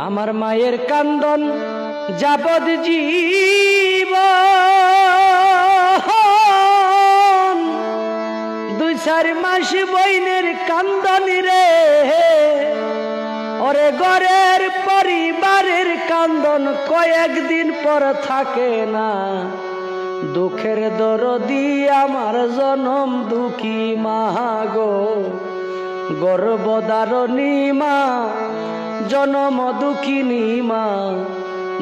আমার মায়ের কান্দন যাবদ জীব 2-4 মাস বইনের কান্দনি রে ওরে ঘরের পরিবারের কান্দন কয়েকদিন পর থাকে না দুঃখের দরদি আমার জনম দুঃখী মা গো গর্ভধারিণী মা জনম দুঃখিনী মা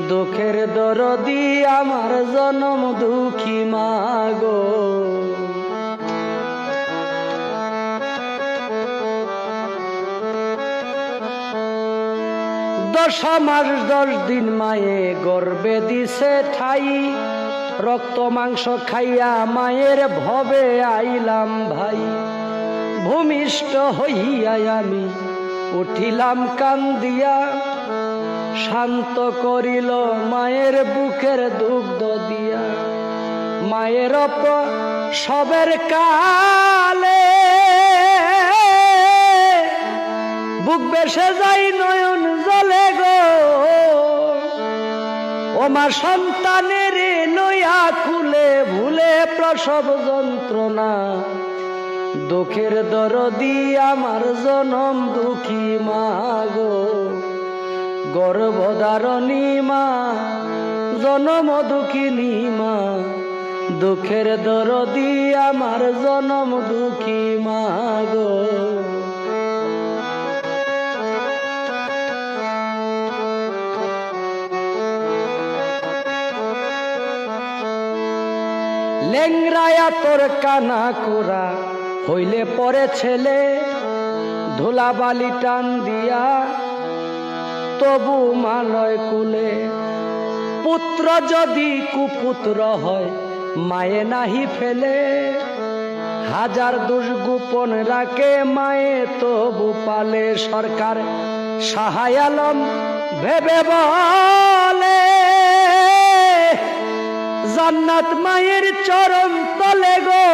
দুঃখের দরদি আমার জনম দুঃখী মা গো দশ মাস 10 দিন মায়ে গর্ভে দিছে ঠাই রক্ত মাংস খাইয়া মায়ের ভবে আইলাম ভাই ভূমিষ্ঠ হইয়া আমি উঠিলাম কান্দিয়া শান্ত করিল মায়ের বুকের দুগ্ধ দিয়া মায়ের সবের কালে বুক বেসে যাই নয়ন জলে গো ও মা সন্তানের লইয়া কুলে ভুলে প্রসব যন্ত্রণা দুঃখের দরদি আমার জনম দুঃখী মা গো গর্ভধারিণী মা জনম দুঃখিনী মা দুঃখের দরদি আমার জনম দুঃখী মা গো লেংরায়া তোর কানা কোরা হইলে পরে ছেলে ধুলাবালি টান দিয়া তবু মালয় কুলে পুত্র যদি কুপুত্র হয় মায়ে নাহি ফেলে হাজার দোষ গোপন রাখে মায়ে তবু পালে সরকার শাহায় আলম ভেবে বলে জান্নাত মায়ের চরণ তলে গো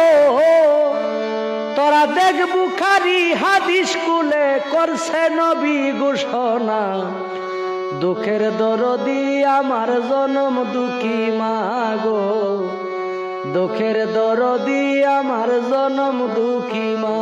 তোরা দেখ বুখারী হাদিস কুলে করছে নবী ঘোষণা দুঃখের দরদি আমার জনম দুঃখী মা গো দুঃখের দরদি আমার জনম দুঃখী মা।